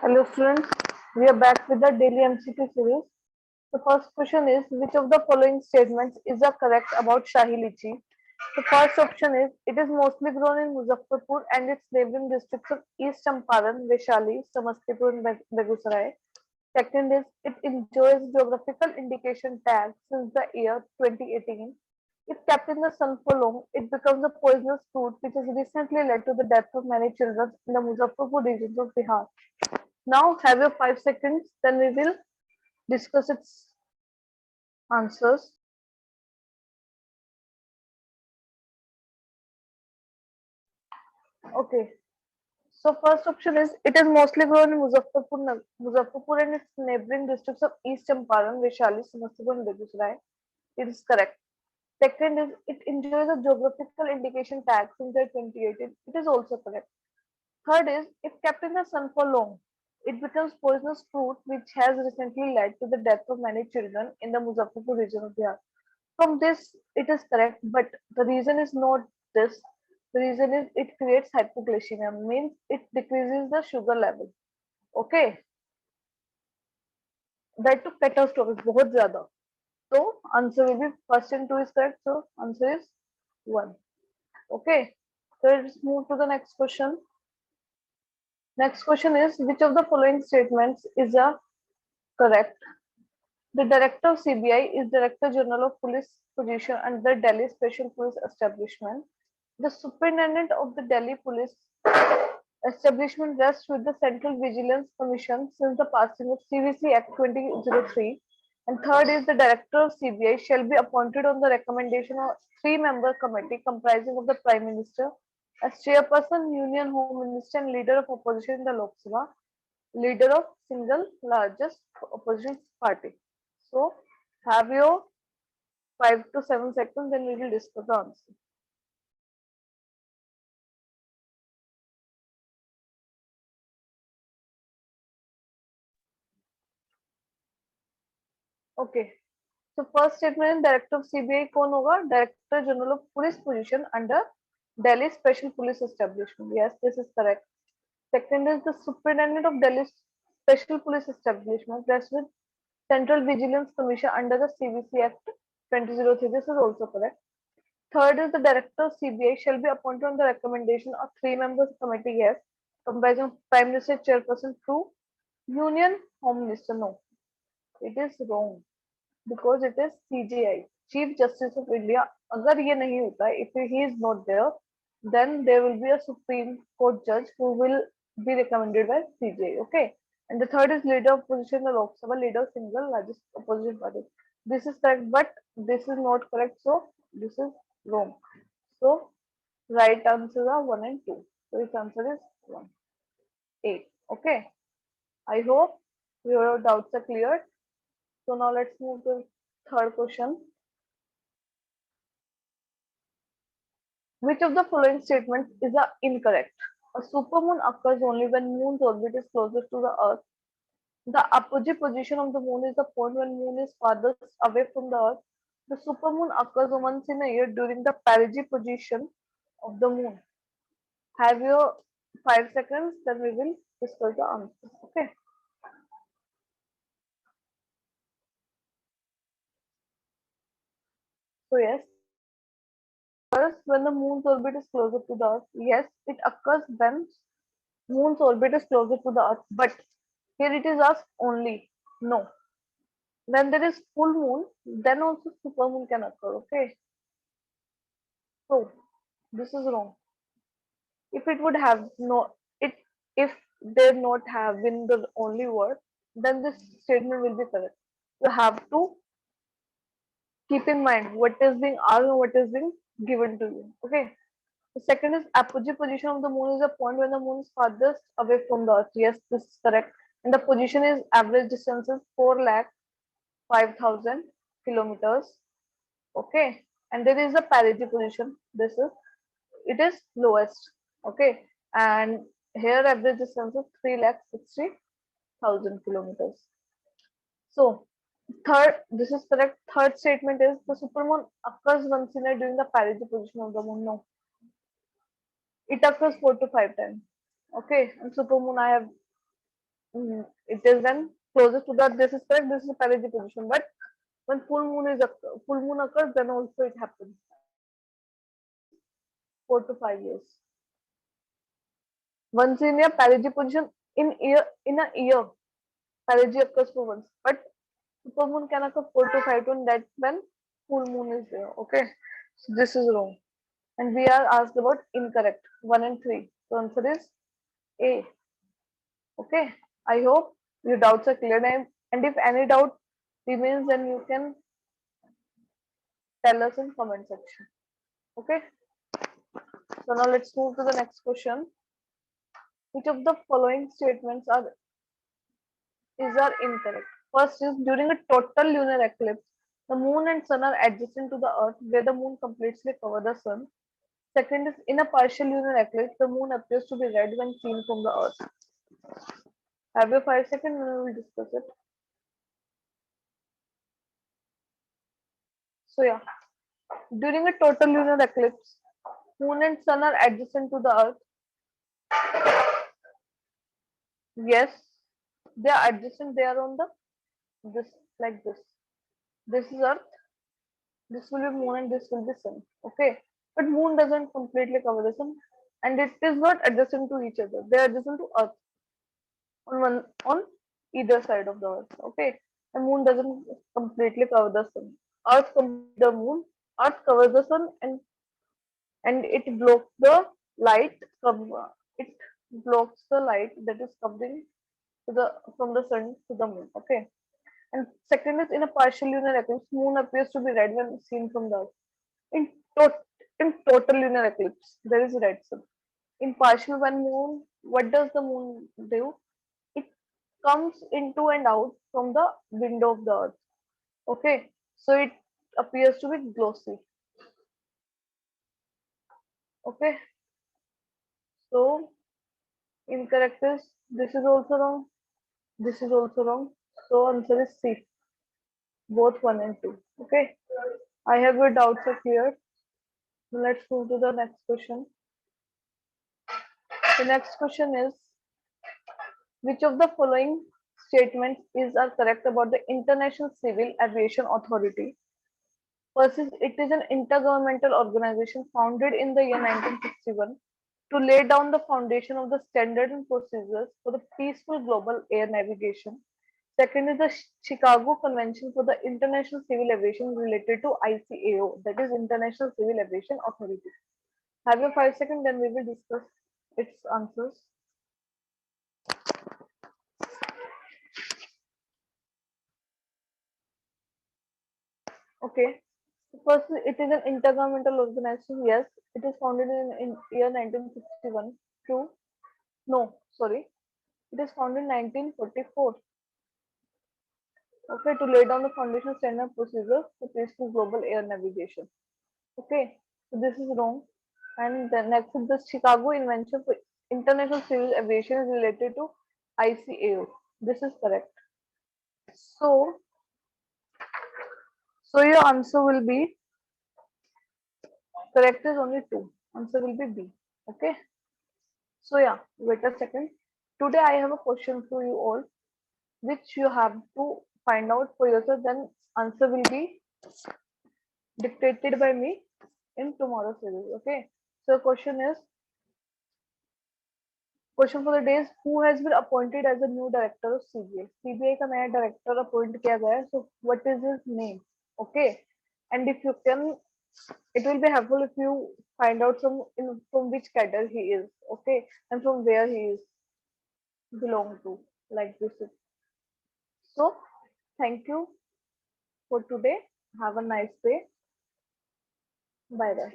Hello students, we are back with the daily MCQ series. The first question is, which of the following statements is the correct about Shahi Litchi? The first option is, it is mostly grown in Muzaffarpur and its neighboring districts of East Champaran, Vaishali, Samastipur and Begusarai. Second is, it enjoys geographical indication tag since the year 2018. If kept in the sun for long, it becomes a poisonous fruit which has recently led to the death of many children in the Muzaffarpur regions of Bihar. Now have your 5 seconds, then we will discuss its answers. Okay. So first option is it is mostly grown in Muzaffarpur and its neighboring districts of East Champaran, Vaishali, Samastipur and Begusarai. It is correct. Second is it enjoys a geographical indication tag since 2018. It is also correct. Third is if kept in the sun for long, it becomes poisonous fruit which has recently led to the death of many children in the Muzaffarpur region of Bihar. From this, it is correct, but the reason is not this. The reason is it creates hypoglycemia, means it decreases the sugar level. Okay, that to catastrophic, बहुत ज़्यादा. So answer will be first and two is correct. So answer is one. Okay, so let's move to the next question. Next question is which of the following statements is a correct? The director of CBI is Director General of Police position under the Delhi Special Police Establishment. The superintendent of the Delhi Police establishment rests with the Central Vigilance Commission since the passing of CVC Act 2003. And third is the director of CBI shall be appointed on the recommendation of three-member committee comprising of the Prime Minister as chairperson, Union Home Minister, and leader of opposition in the Lok Sabha, leader of single largest opposition party. So have your 5 to 7 seconds, then we will discuss the answer. Okay. So first statement, director of CBI कौन होगा? Director General of Police position under Delhi Special Police Establishment. Yes, this is correct. Second is the superintendent of Delhi Special Police Establishment rests with Central Vigilance Commission under the CVC Act 2003. This is also correct. Third is the director of CBI shall be appointed on the recommendation of three-member committee. Yes, comprising of Prime Minister chairperson. True. Union Home Minister. No, it is wrong. Because it is CJI, Chief Justice of India. अगर ये नहीं होता, if he is not there, then there will be a Supreme Court judge who will be recommended by CJI. Okay, and the third is leader of opposition in the Lok Sabha, leader of single largest opposition party. This is correct, but this is not correct, so this is wrong. So right answers are 1 and 2. So its answer is 1. 8. Okay. I hope your doubts are cleared. So now let's move to third question. Which of the following statements is incorrect? A supermoon occurs only when moon's orbit is closer to the Earth. The apogee position of the moon is the point when moon is farthest away from the Earth. The supermoon occurs once in a year during the perigee position of the moon. Have your 5 seconds, then we will discuss the answer. Okay. So yes, first when the moon's orbit is closer to the Earth. Yes, it occurs when moon's orbit is closer to the Earth, but here it is asked only. No. When there is full moon, then also supermoon can occur. Okay. So this is wrong. If it would have no it if there not have been the only word, then this statement will be correct. You have to keep in mind what is being asked and what is being given to you. Okay. The second is apogee position of the moon is a point when the moon is farthest away from the Earth. Yes, this is correct. And the position is average distance is 4,05,000 kilometers. Okay. And there is a perigee position. This is it is lowest. Okay. And here average distance is 3,60,000 kilometers. So third, this is correct. Third statement is the supermoon occurs once in a during the perigee position of the moon. No, it occurs 4 to 5 times. Okay, and supermoon I have It is then closest to that. This is correct. This is perigee position. But when full moon occurs, then also it happens. Once 4 to 5 years. Once in a perigee position in a year, perigee occurs for once. But super moon can occur 4 to 5 times. That when full moon is there. Okay, so this is wrong. And we are asked about incorrect 1 and 3. The answer is A. Okay, I hope your doubts are clear. And if any doubt remains, then you can tell us in comment section. Okay, so now let's move to the next question. Which of the following statements are incorrect? First is during a total lunar eclipse, the moon and sun are adjacent to the earth where the moon completely covers the sun. Second is in a partial lunar eclipse, the moon appears to be red when seen from the earth. Have your 5 seconds and we will discuss it. So yeah, during a total lunar eclipse, moon and sun are adjacent to the earth. Yes, they are adjacent. They are on the this like this. This is earth. This will be moon and this will be sun. Okay, but moon doesn't completely cover the sun, and it is not adjacent to each other. They are adjacent to earth on either side of the earth. Okay, the moon doesn't completely cover the sun. Earth the moon. Earth covers the sun and it blocks the light. It blocks the light that is covering to the from the sun to the moon. Okay. And second is in a partial lunar eclipse, moon appears to be red when seen from the earth. In, tot- in total lunar eclipse, there is red sun. In partial one moon, what does the moon do? It comes into and out from the window of the earth. Okay, so it appears to be glossy. Okay, so incorrect is this is also wrong. This is also wrong. So answer is C, both 1 and 2. Okay, I have your doubts are clear. Let's move to the next question. The next question is which of the following statements are correct about the International Civil Aviation Authority? First is it is an intergovernmental organization founded in the year 1961 to lay down the foundation of the standard and procedures for the peaceful global air navigation. Second is the Chicago Convention for the International Civil Aviation related to ICAO, that is International Civil Aviation Authority. Have your 5 seconds, then we will discuss its answers. Okay. First, it is an intergovernmental organization. Yes, it is founded in year 1961. True. No, sorry. It is founded in 1944. Okay, to lay down the foundation standard procedure for peaceful global air navigation. Okay, so this is wrong. And the next is the Chicago Invention for International Civil Aviation is related to ICAO. This is correct. So, so your answer will be correct is only two. Answer will be B. Okay. So yeah, wait a second. Today I have a question for you all, which you have to find out for yourself. Then answer will be dictated by me in tomorrow's series. Okay. So question for the day is who has been appointed as a new director of CBI? CBI का नया director appoint किया गया है. So what is his name? Okay. And if you can, it will be helpful if you find out from which cadre he is. Okay. And from where he is belong to. Like this. So thank you for today. Have a nice day. Bye bye.